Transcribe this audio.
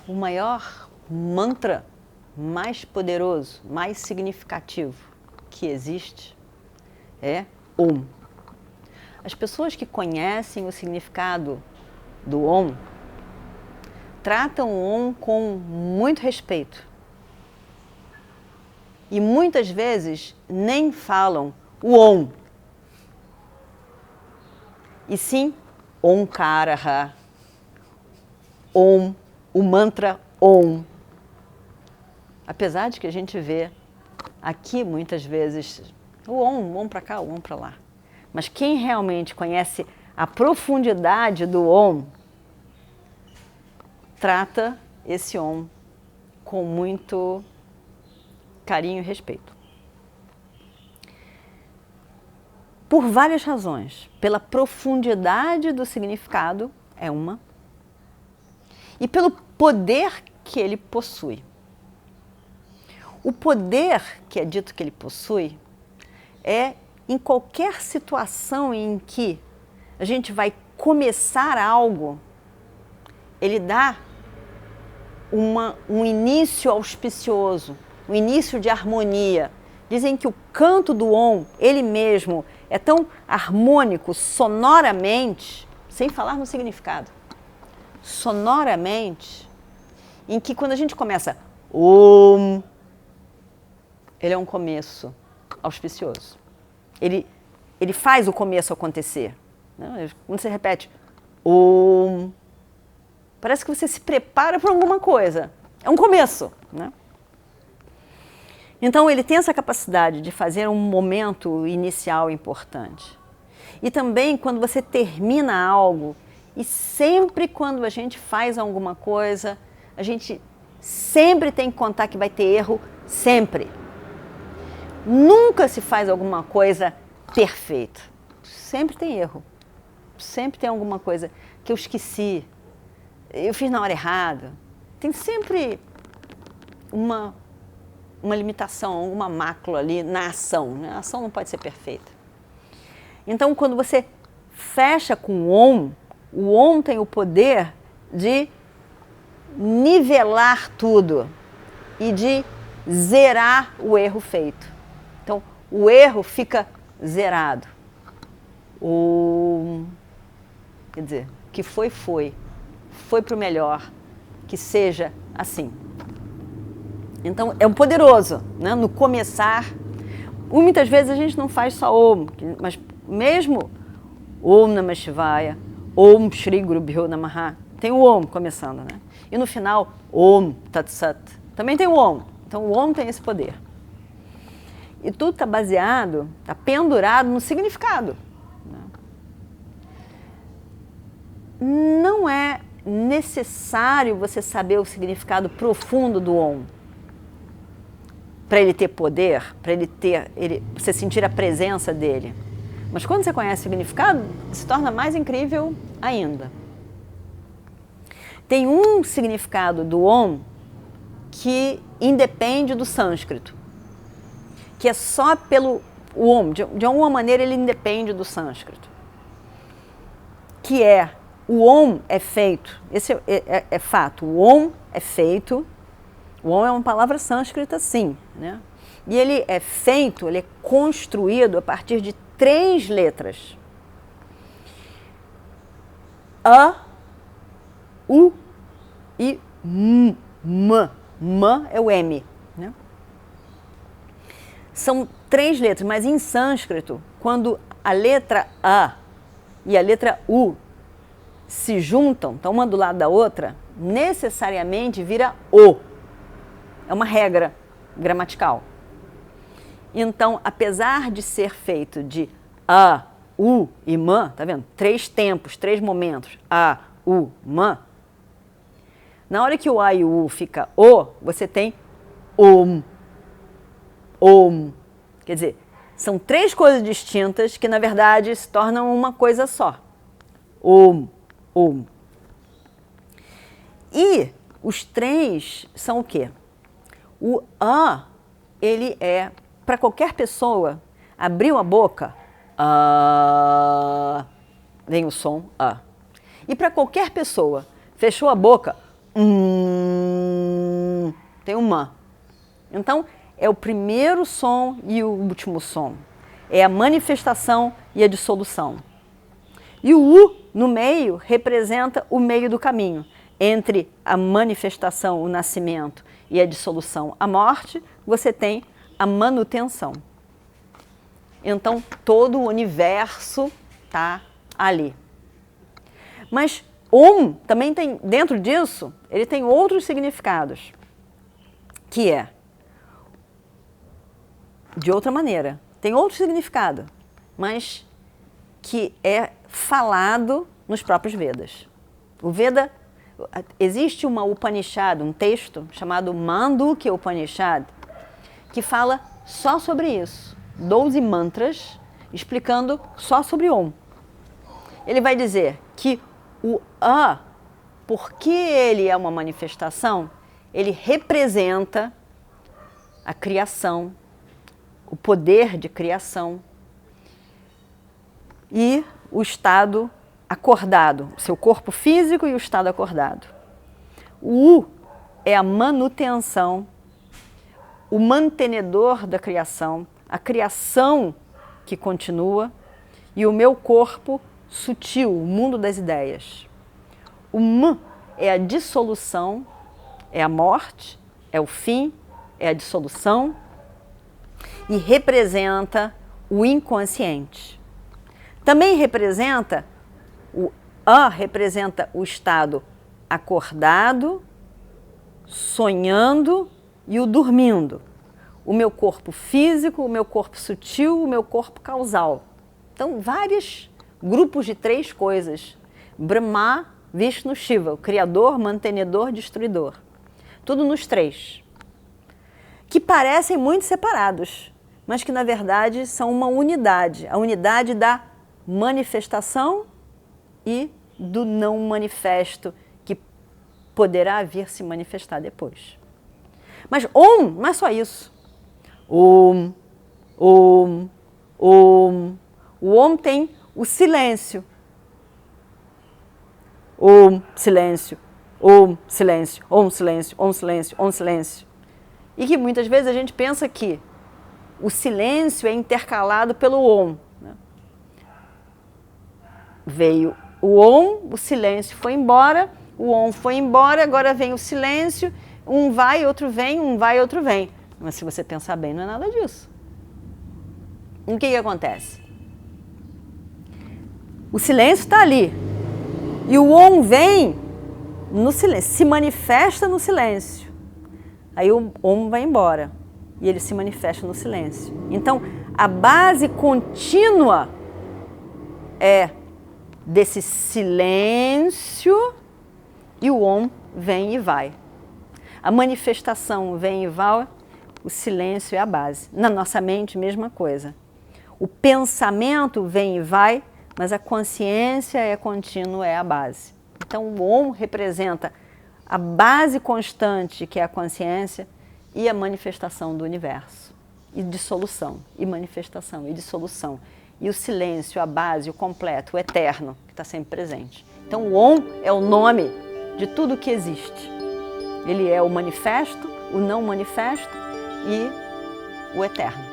o maior mantra mais poderoso, mais significativo que existe é Om. As pessoas que conhecem o significado do Om tratam o Om com muito respeito. E muitas vezes nem falam o Om. E sim, Omkara, Om, o mantra Om. Apesar de que a gente vê aqui muitas vezes o Om para cá, o Om para lá. Mas quem realmente conhece a profundidade do Om, trata esse Om com muito carinho e respeito. Por várias razões. Pela profundidade do significado, é uma. E pelo poder que ele possui. O poder que é dito que ele possui é em qualquer situação em que a gente vai começar algo, ele dá um início auspicioso, um início de harmonia. Dizem que o canto do Om, ele mesmo, é tão harmônico sonoramente, sem falar no significado, sonoramente, em que quando a gente começa Om, ele é um começo auspicioso. Ele faz o começo acontecer. Quando você repete Om, parece que você se prepara para alguma coisa. É um começo, né? Então, ele tem essa capacidade de fazer um momento inicial importante. E também, quando você termina algo, e sempre quando a gente faz alguma coisa, a gente sempre tem que contar que vai ter erro, sempre. Nunca se faz alguma coisa perfeita. Sempre tem erro. Sempre tem alguma coisa que eu esqueci, eu fiz na hora errada. Tem sempre uma limitação, uma mácula ali na ação. Né? A ação não pode ser perfeita. Então, quando você fecha com o Om tem o poder de nivelar tudo e de zerar o erro feito. Então, o erro fica zerado. Quer dizer, que foi para o melhor, que seja assim. Então, é um poderoso, né? No começar. Muitas vezes a gente não faz só Om, mas mesmo Om Namah Shivaya, Om Shri Guru Bhyo Namaha, tem o Om começando, né? E no final, Om Tat Sat, também tem o Om. Então, o Om tem esse poder. E tudo está baseado, está pendurado no significado. Não é necessário você saber o significado profundo do Om para ele ter poder, para você sentir a presença dele. Mas quando você conhece o significado, se torna mais incrível ainda. Tem um significado do Om que independe do sânscrito, que é só pelo Om, de alguma maneira ele independe do sânscrito, que é o Om é feito, esse é fato, o Om é feito, o Om é uma palavra sânscrita sim, né? E ele é feito, ele é construído a partir de 3 letras. A, U e M. M é o M, né? São 3 letras, mas em sânscrito, quando a letra A e a letra U se juntam, estão uma do lado da outra, necessariamente vira O. É uma regra gramatical. Então, apesar de ser feito de A, U e M, tá vendo? 3 tempos, 3 momentos, A, U, M. Na hora que o A e o U fica O, você tem Om. Om. Quer dizer, são 3 coisas distintas que, na verdade, se tornam uma coisa só. Om. Om. E os 3 são o quê? O A, ele é, para qualquer pessoa, abriu a boca, vem o som A. E para qualquer pessoa, fechou a boca, tem o mã. Então, é o primeiro som e o último som. É a manifestação e a dissolução. E o U, no meio, representa o meio do caminho. Entre a manifestação, o nascimento, e a dissolução, a morte, você tem a manutenção. Então, todo o universo está ali. Mas Om também tem, dentro disso, ele tem outros significados, que é, de outra maneira, tem outro significado, mas que é falado nos próprios Vedas. O Veda, existe uma Upanishad, um texto chamado Mandukya Upanishad, que fala só sobre isso. 12 mantras explicando só sobre Om. Ele vai dizer que o A, porque ele é uma manifestação, ele representa a criação, o poder de criação e o estado acordado, o seu corpo físico e o estado acordado. O U é a manutenção, o mantenedor da criação, a criação que continua, e o meu corpo sutil, o mundo das ideias. O M é a dissolução, é a morte, é o fim, é a dissolução e representa o inconsciente. Também representa, o A representa o estado acordado, sonhando e o dormindo. O meu corpo físico, o meu corpo sutil, o meu corpo causal. Então, vários grupos de 3 coisas. Brahma, Vishnu, Shiva, o criador, mantenedor, destruidor. Tudo nos 3. Que parecem muito separados, mas que na verdade são uma unidade. A unidade da manifestação e do não manifesto, que poderá vir se manifestar depois. Mas Om não é só isso. Om, Om, Om. O Om tem o silêncio. Om, silêncio. Om, silêncio. Om, silêncio. Om, silêncio. Om, silêncio. E que muitas vezes a gente pensa que o silêncio é intercalado pelo Om. Veio o Om, o silêncio foi embora, o Om foi embora, agora vem o silêncio, um vai, outro vem, um vai, outro vem. Mas se você pensar bem, não é nada disso. O que acontece? O silêncio está ali. E o Om vem no silêncio, se manifesta no silêncio. Aí o Om vai embora e ele se manifesta no silêncio. Então, a base contínua é desse silêncio e o Om vem e vai. A manifestação vem e vai, o silêncio é a base. Na nossa mente, mesma coisa. O pensamento vem e vai, mas a consciência é contínua, é a base. Então, o Om representa a base constante, que é a consciência, e a manifestação do universo. E dissolução, e manifestação, e dissolução. E o silêncio, a base, o completo, o eterno, que está sempre presente. Então, o Om é o nome de tudo que existe. Ele é o manifesto, o não manifesto e o eterno.